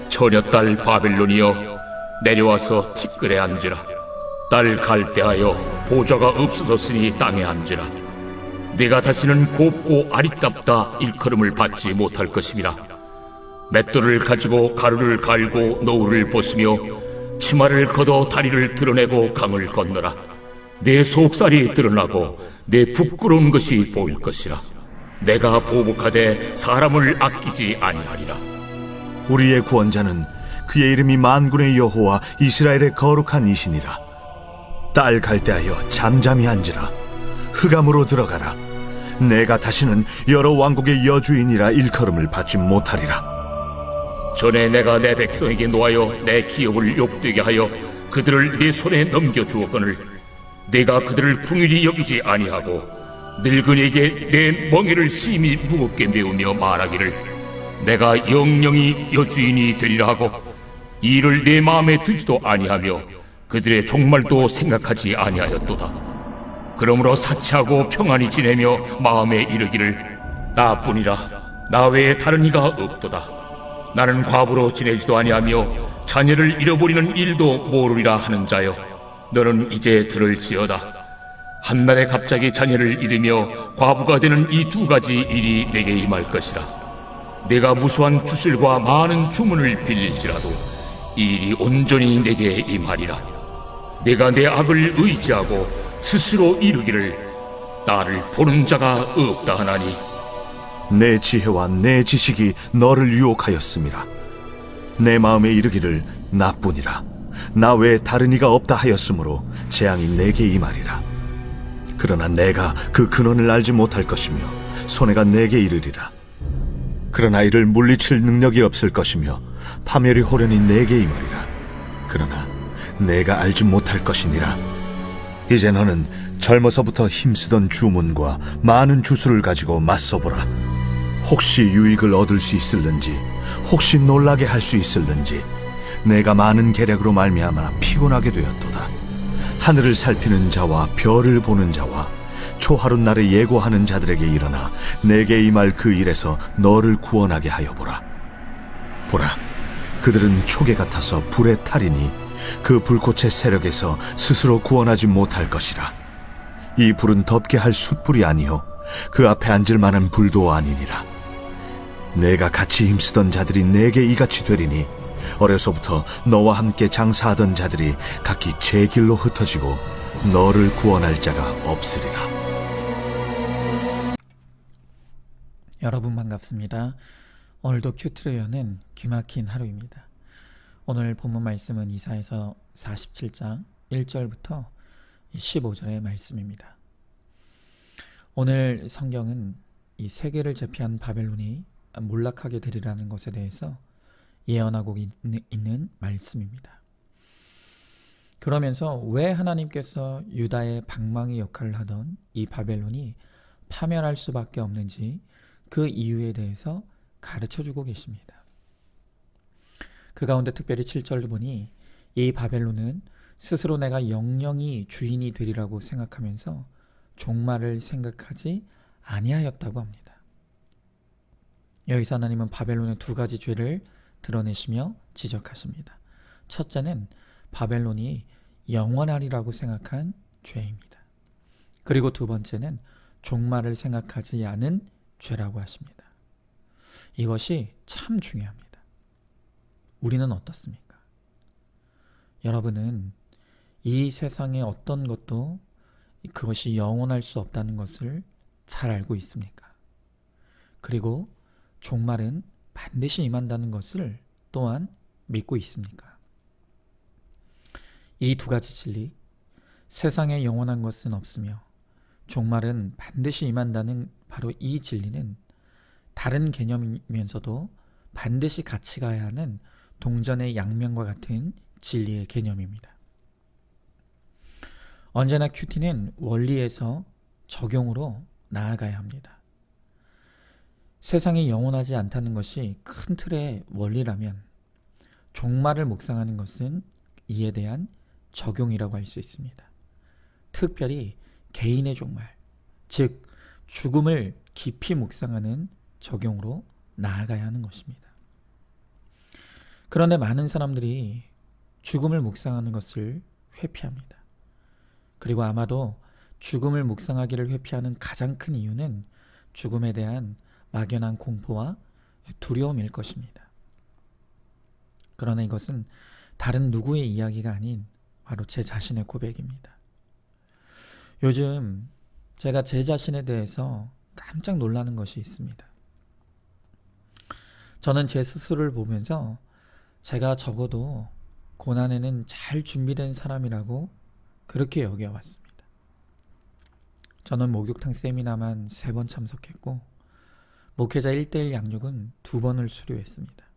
처녀딸 바벨론이여, 내려와서 티끌에 앉으라. 딸 갈대하여 보좌가 없어졌으니 땅에 앉으라. 네가 다시는 곱고 아리답다 일컬음을 받지 못할 것임이라. 맷돌을 가지고 가루를 갈고 노울을 벗으며 치마를 걷어 다리를 드러내고 강을 건너라. 내 속살이 드러나고 내 부끄러운 것이 보일 것이라. 내가 보복하되 사람을 아끼지 아니하리라. 우리의 구원자는 그의 이름이 만군의 여호와 이스라엘의 거룩한 이시니라. 딸 갈대하여 잠잠히 앉으라. 흑암으로 들어가라. 내가 다시는 여러 왕국의 여주인이라 일컬음을 받지 못하리라. 전에 내가 내 백성에게 노하여 내 기업을 욕되게 하여 그들을 네 손에 넘겨주었거늘 내가 그들을 궁일이 여기지 아니하고 늙은이에게 내 멍에를 심히 무겁게 메우며 말하기를 내가 영영이 여주인이 되리라 하고 이 일을 내 마음에 두지도 아니하며 그들의 종말도 생각하지 아니하였도다. 그러므로 사치하고 평안히 지내며 마음에 이르기를 나뿐이라 나 외에 다른 이가 없도다. 나는 과부로 지내지도 아니하며 자녀를 잃어버리는 일도 모르리라 하는 자여, 너는 이제 들을지어다. 한날에 갑자기 자녀를 잃으며 과부가 되는 이 두 가지 일이 내게 임할 것이라. 내가 무수한 주술과 많은 주문을 빌릴지라도 이 일이 온전히 내게 임하리라. 내가 내 악을 의지하고 스스로 이루기를 나를 보는 자가 없다 하나니 내 지혜와 내 지식이 너를 유혹하였음이라. 내 마음에 이르기를 나뿐이라 나 외에 다른 이가 없다 하였으므로 재앙이 내게 임하리라. 그러나 내가 그 근원을 알지 못할 것이며 손해가 내게 이르리라. 그러나 이를 물리칠 능력이 없을 것이며 파멸이 호련히 내게 임하리라. 그러나 내가 알지 못할 것이니라. 이제 너는 젊어서부터 힘쓰던 주문과 많은 주술을 가지고 맞서보라. 혹시 유익을 얻을 수 있을는지, 혹시 놀라게 할 수 있을는지. 내가 많은 계략으로 말미암아 피곤하게 되었도다. 하늘을 살피는 자와 별을 보는 자와 초하룻날에 예고하는 자들에게 일어나 내게 임할 그 일에서 너를 구원하게 하여 보라. 보라, 그들은 초계 같아서 불에 타리니 그 불꽃의 세력에서 스스로 구원하지 못할 것이라. 이 불은 덮게 할 숯불이 아니요 그 앞에 앉을 만한 불도 아니니라. 내가 같이 힘쓰던 자들이 내게 이같이 되리니 어려서부터 너와 함께 장사하던 자들이 각기 제 길로 흩어지고 너를 구원할 자가 없으리라. 여러분 반갑습니다. 오늘도 큐트로 여는 기막힌 하루입니다. 오늘 본문 말씀은 이사야서 47장 1절부터 15절의 말씀입니다. 오늘 성경은 이 세계를 제패한 바벨론이 몰락하게 되리라는 것에 대해서 예언하고 있는 말씀입니다. 그러면서 왜 하나님께서 유다의 방망이 역할을 하던 이 바벨론이 파멸할 수밖에 없는지 그 이유에 대해서 가르쳐주고 계십니다. 그 가운데 특별히 7절을 보니 이 바벨론은 스스로 내가 영영이 주인이 되리라고 생각하면서 종말을 생각하지 아니하였다고 합니다. 여기서 하나님은 바벨론의 두 가지 죄를 드러내시며 지적하십니다. 첫째는 바벨론이 영원하리라고 생각한 죄입니다. 그리고 두 번째는 종말을 생각하지 않은 죄라고 하십니다. 이것이 참 중요합니다. 우리는 어떻습니까? 여러분은 이 세상의 어떤 것도 그것이 영원할 수 없다는 것을 잘 알고 있습니까? 그리고 종말은 반드시 임한다는 것을 또한 믿고 있습니까? 이 두 가지 진리, 세상에 영원한 것은 없으며 종말은 반드시 임한다는 바로 이 진리는 다른 개념이면서도 반드시 같이 가야 하는 동전의 양면과 같은 진리의 개념입니다. 언제나 큐티는 원리에서 적용으로 나아가야 합니다. 세상이 영원하지 않다는 것이 큰 틀의 원리라면 종말을 묵상하는 것은 이에 대한 적용이라고 할 수 있습니다. 특별히 개인의 종말, 즉 죽음을 깊이 묵상하는 적용으로 나아가야 하는 것입니다. 그런데 많은 사람들이 죽음을 묵상하는 것을 회피합니다. 그리고 아마도 죽음을 묵상하기를 회피하는 가장 큰 이유는 죽음에 대한 막연한 공포와 두려움일 것입니다. 그러나 이것은 다른 누구의 이야기가 아닌 바로 제 자신의 고백입니다. 요즘 제가 제 자신에 대해서 깜짝 놀라는 것이 있습니다. 저는 제 스스로를 보면서 제가 적어도 고난에는 잘 준비된 사람이라고 그렇게 여겨왔습니다. 저는 목욕탕 세미나만 3번 참석했고 목회자 1:1 양육은 2번을 수료했습니다.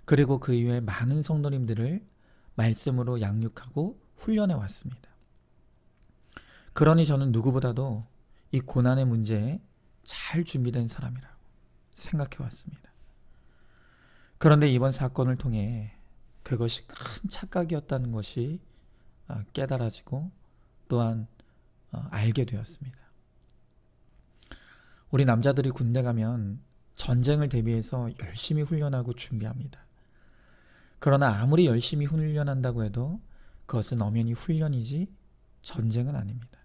그리고 그 이후에 많은 성도님들을 말씀으로 양육하고 훈련해 왔습니다. 그러니 저는 누구보다도 이 고난의 문제에 잘 준비된 사람이라고 생각해 왔습니다. 그런데 이번 사건을 통해 그것이 큰 착각이었다는 것이 깨달아지고 또한 알게 되었습니다. 우리 남자들이 군대 가면 전쟁을 대비해서 열심히 훈련하고 준비합니다. 그러나 아무리 열심히 훈련한다고 해도 그것은 엄연히 훈련이지 전쟁은 아닙니다.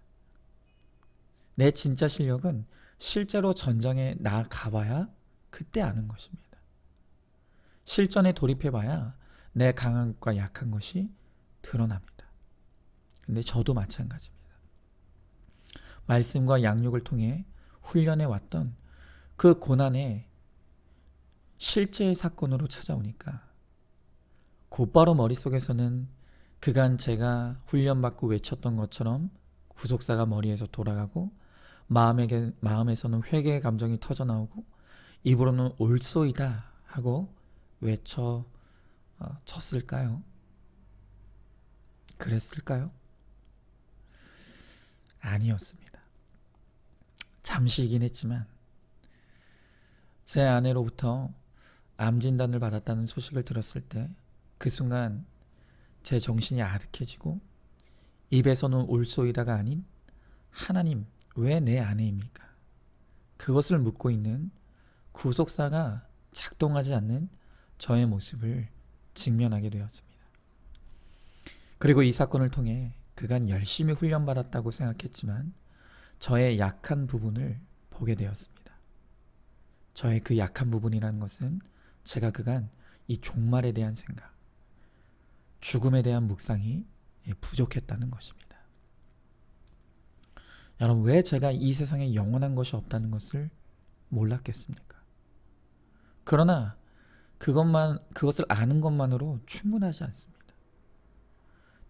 내 진짜 실력은 실제로 전장에 나가봐야 그때 아는 것입니다. 실전에 돌입해봐야 내 강한 것과 약한 것이 드러납니다. 근데 저도 마찬가지입니다. 말씀과 양육을 통해 훈련해 왔던 그 고난의 실제의 사건으로 찾아오니까 곧바로 머릿속에서는 그간 제가 훈련받고 외쳤던 것처럼 구속사가 머리에서 돌아가고 마음에서는 회개의 감정이 터져나오고 입으로는 올소이다 하고 외쳐졌을까요? 그랬을까요? 아니었습니다. 잠시이긴 했지만 제 아내로부터 암 진단을 받았다는 소식을 들었을 때 그 순간 제 정신이 아득해지고 입에서는 올소이다가 아닌 하나님 왜 내 아내입니까? 그것을 묻고 있는 구속사가 작동하지 않는 저의 모습을 직면하게 되었습니다. 그리고 이 사건을 통해 그간 열심히 훈련받았다고 생각했지만 저의 약한 부분을 보게 되었습니다. 저의 그 약한 부분이라는 것은 제가 그간 이 종말에 대한 생각, 죽음에 대한 묵상이 부족했다는 것입니다. 여러분, 왜 제가 이 세상에 영원한 것이 없다는 것을 몰랐겠습니까? 그러나 그것을 아는 것만으로 충분하지 않습니다.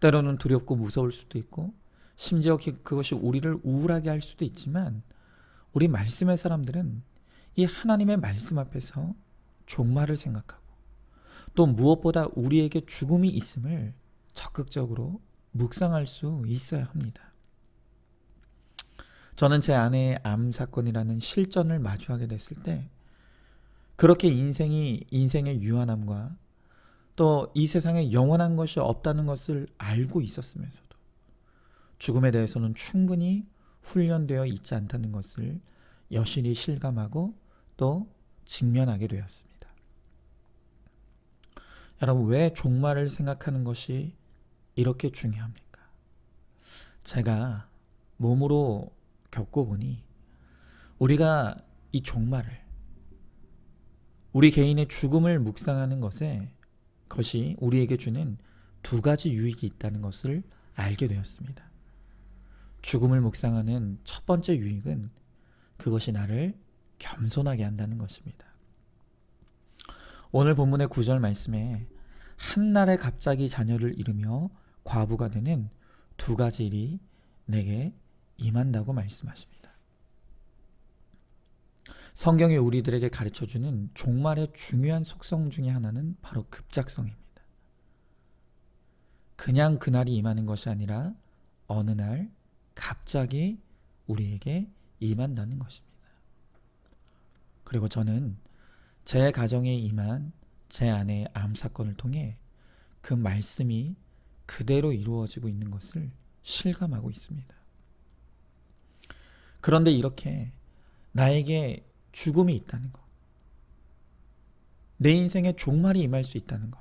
때로는 두렵고 무서울 수도 있고 심지어 그것이 우리를 우울하게 할 수도 있지만 우리 말씀의 사람들은 이 하나님의 말씀 앞에서 종말을 생각하고 또 무엇보다 우리에게 죽음이 있음을 적극적으로 묵상할 수 있어야 합니다. 저는 제 아내의 암 사건이라는 실전을 마주하게 됐을 때 그렇게 인생의 유한함과 또 이 세상에 영원한 것이 없다는 것을 알고 있었으면서도 죽음에 대해서는 충분히 훈련되어 있지 않다는 것을 여실히 실감하고 또 직면하게 되었습니다. 여러분, 왜 종말을 생각하는 것이 이렇게 중요합니까? 제가 몸으로 겪어보니 우리가 이 종말을, 우리 개인의 죽음을 묵상하는 것이 우리에게 주는 2가지 유익이 있다는 것을 알게 되었습니다. 죽음을 묵상하는 첫 번째 유익은 그것이 나를 겸손하게 한다는 것입니다. 오늘 본문의 9절 말씀에 한날에 갑자기 자녀를 잃으며 과부가 되는 2가지 일이 내게 임한다고 말씀하십니다. 성경이 우리들에게 가르쳐주는 종말의 중요한 속성 중에 하나는 바로 급작성입니다. 그냥 그날이 임하는 것이 아니라 어느 날 갑자기 우리에게 임한다는 것입니다. 그리고 저는 제 가정에 임한 제 아내의 암 사건을 통해 그 말씀이 그대로 이루어지고 있는 것을 실감하고 있습니다. 그런데 이렇게 나에게 죽음이 있다는 것, 내 인생에 종말이 임할 수 있다는 것.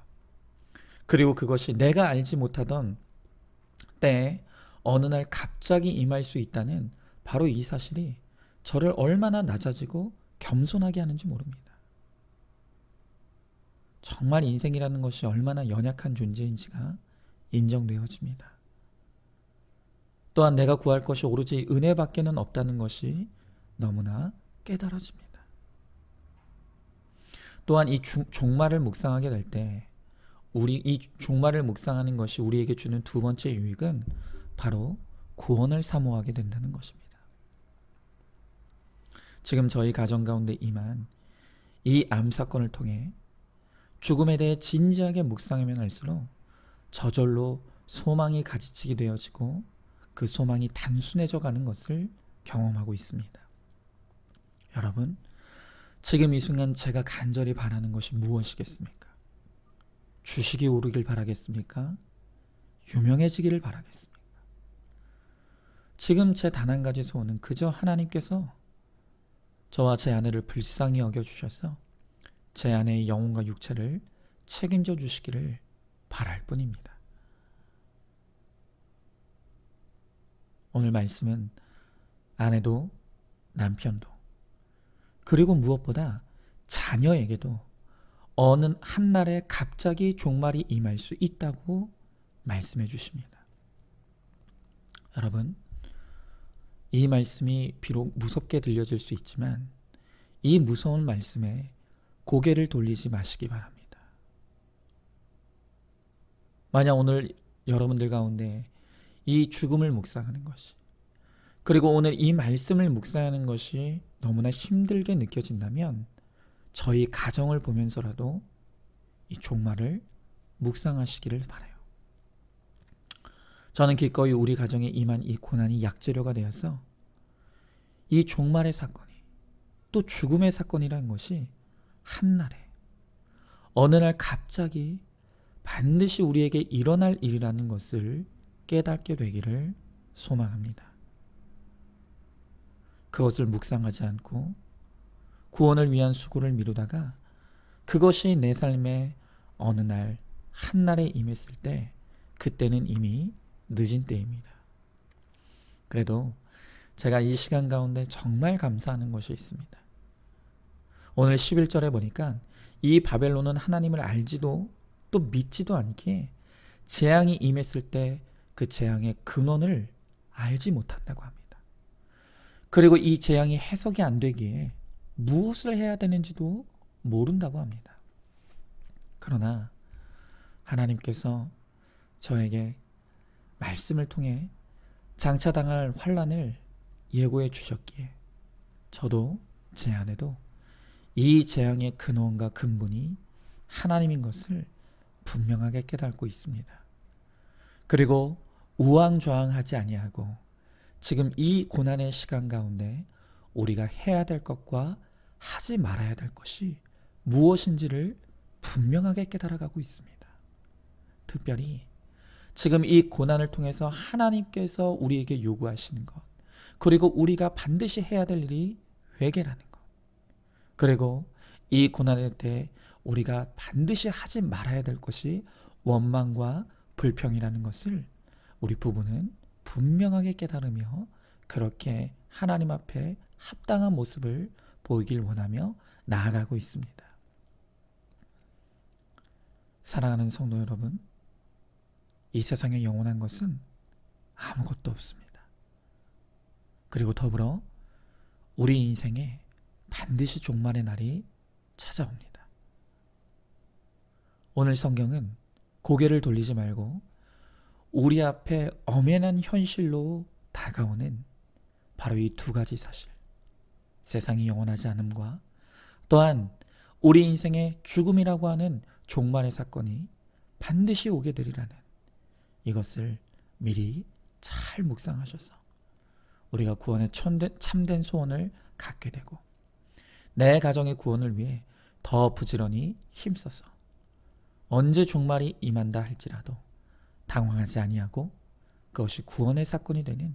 그리고 그것이 내가 알지 못하던 때에 어느 날 갑자기 임할 수 있다는 바로 이 사실이 저를 얼마나 낮아지고 겸손하게 하는지 모릅니다. 정말 인생이라는 것이 얼마나 연약한 존재인지가 인정되어집니다. 또한 내가 구할 것이 오로지 은혜밖에는 없다는 것이 너무나 깨달아집니다. 또한 이 종말을 묵상하게 될 때 이 종말을 묵상하는 것이 우리에게 주는 두 번째 유익은 바로 구원을 사모하게 된다는 것입니다. 지금 저희 가정 가운데 임한 이 암 사건을 통해 죽음에 대해 진지하게 묵상하면 할수록 저절로 소망이 가지치게 되어지고 그 소망이 단순해져 가는 것을 경험하고 있습니다. 여러분, 지금 이 순간 제가 간절히 바라는 것이 무엇이겠습니까? 주식이 오르길 바라겠습니까? 유명해지기를 바라겠습니까? 지금 제 단 한 가지 소원은 그저 하나님께서 저와 제 아내를 불쌍히 여겨주셔서 제 아내의 영혼과 육체를 책임져 주시기를 바랄 뿐입니다. 오늘 말씀은 아내도 남편도 그리고 무엇보다 자녀에게도 어느 한날에 갑자기 종말이 임할 수 있다고 말씀해 주십니다. 여러분, 이 말씀이 비록 무섭게 들려질 수 있지만 이 무서운 말씀에 고개를 돌리지 마시기 바랍니다. 만약 오늘 여러분들 가운데 이 죽음을 묵상하는 것이, 그리고 오늘 이 말씀을 묵상하는 것이 너무나 힘들게 느껴진다면 저희 가정을 보면서라도 이 종말을 묵상하시기를 바라요. 저는 기꺼이 우리 가정에 임한 이 고난이 약재료가 되어서 이 종말의 사건이, 또 죽음의 사건이라는 것이 한날에 어느 날 갑자기 반드시 우리에게 일어날 일이라는 것을 깨닫게 되기를 소망합니다. 그것을 묵상하지 않고 구원을 위한 수고를 미루다가 그것이 내 삶의 어느 날 한날에 임했을 때 그때는 이미 늦은 때입니다. 그래도 제가 이 시간 가운데 정말 감사하는 것이 있습니다. 오늘 11절에 보니까 이 바벨론은 하나님을 알지도 또 믿지도 않기에 재앙이 임했을 때 그 재앙의 근원을 알지 못한다고 합니다. 그리고 이 재앙이 해석이 안 되기에 무엇을 해야 되는지도 모른다고 합니다. 그러나 하나님께서 저에게 말씀을 통해 장차당할 환난을 예고해 주셨기에 저도 제 아내도 이 재앙의 근원과 근본이 하나님인 것을 분명하게 깨닫고 있습니다. 그리고 우왕좌왕하지 아니하고 지금 이 고난의 시간 가운데 우리가 해야 될 것과 하지 말아야 될 것이 무엇인지를 분명하게 깨달아가고 있습니다. 특별히 지금 이 고난을 통해서 하나님께서 우리에게 요구하시는 것, 그리고 우리가 반드시 해야 될 일이 회개라는 것, 그리고 이 고난의 때 우리가 반드시 하지 말아야 될 것이 원망과 불평이라는 것을 우리 부부는 분명하게 깨달으며 그렇게 하나님 앞에 합당한 모습을 보이길 원하며 나아가고 있습니다. 사랑하는 성도 여러분, 이 세상에 영원한 것은 아무것도 없습니다. 그리고 더불어 우리 인생에 반드시 종말의 날이 찾아옵니다. 오늘 성경은 고개를 돌리지 말고 우리 앞에 엄연한 현실로 다가오는 바로 이 두 가지 사실, 세상이 영원하지 않음과 또한 우리 인생의 죽음이라고 하는 종말의 사건이 반드시 오게 되리라는 이것을 미리 잘 묵상하셔서 우리가 구원의 참된 소원을 갖게 되고 내 가정의 구원을 위해 더 부지런히 힘써서 언제 종말이 임한다 할지라도 당황하지 아니하고 그것이 구원의 사건이 되는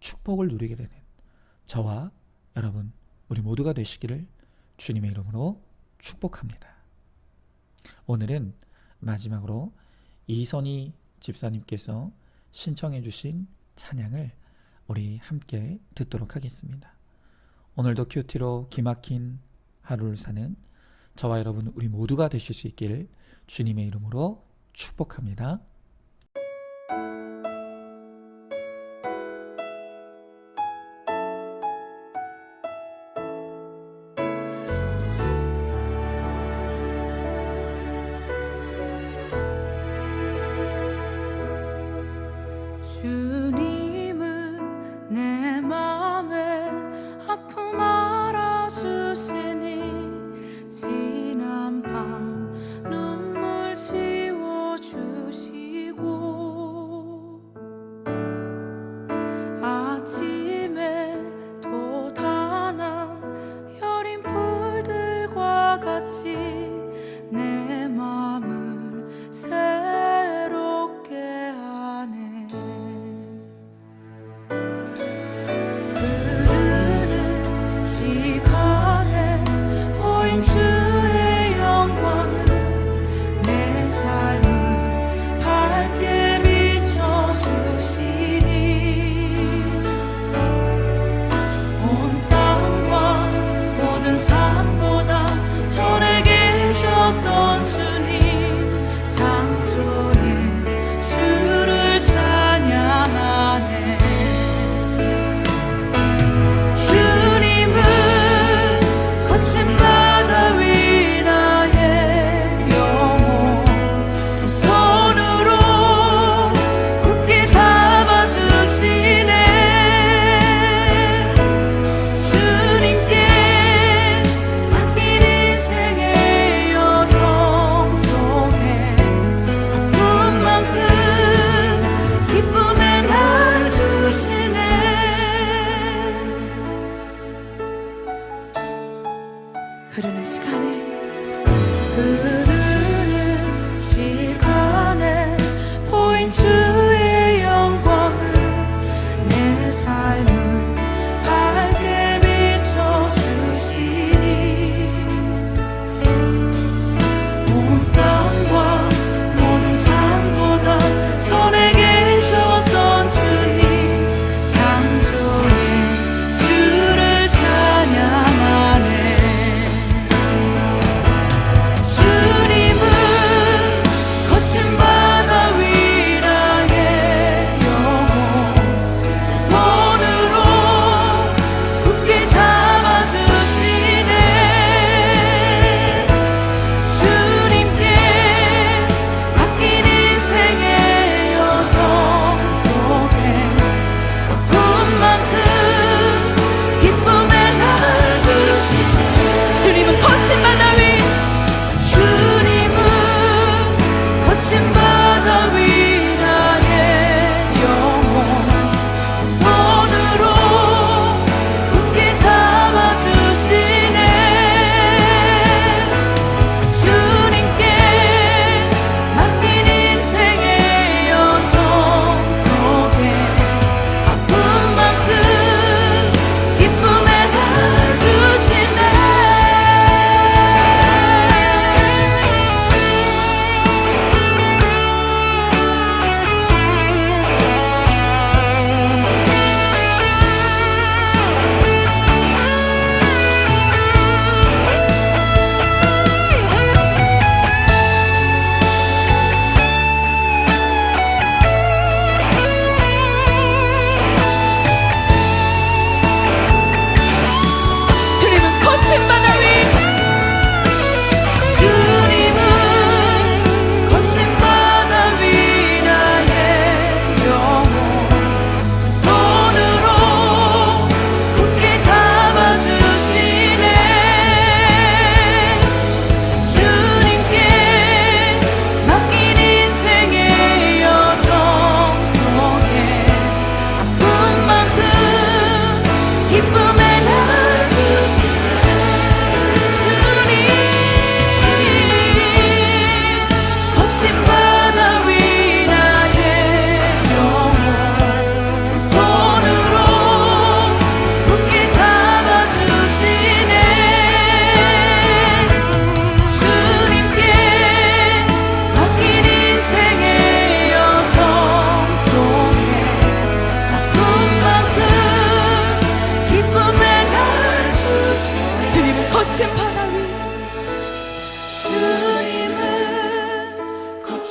축복을 누리게 되는 저와 여러분, 우리 모두가 되시기를 주님의 이름으로 축복합니다. 오늘은 마지막으로 이선희 집사님께서 신청해 주신 찬양을 우리 함께 듣도록 하겠습니다. 오늘도 큐티로 기막힌 하루를 사는 저와 여러분 우리 모두가 되실 수 있기를 주님의 이름으로 축복합니다. 주님은 내 맘에 아픔 알아주시니 지난 밤 눈물 지워주시고 아침에 돋아난 여린 풀들과 같이 내 맘을 새롭게 하네. 흐르는 시간에 보인 주의 영광은 내 삶을 밝게 비춰주시니 온 땅과 모든 산보다 전에 계셨던 주님 창조의 주를 찬양하네. 주님은 거친 바다 위 나의 영혼 두 손으로 굳게 잡아주시네. 주님께 맡긴 인생의 여정 속에 아픔만큼 기쁨에 날 주시네. 흐르는 시간에 보인 주의 영광은 내 삶을 밝게 비춰주시니 온 땅과 모든 산보다 전에 계셨던 주님 창조의 주를 찬양하네. 주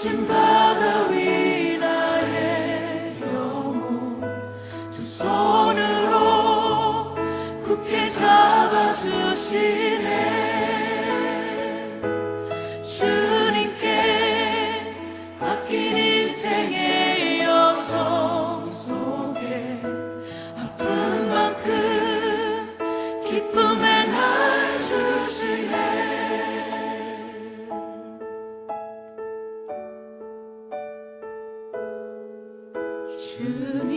거친 바다 위 나의 영혼 두 손으로 굳게 잡아주시네. 주님께 맡긴 인생의 여정 속에 아픈 만큼 기쁨의 날 주시네. 주님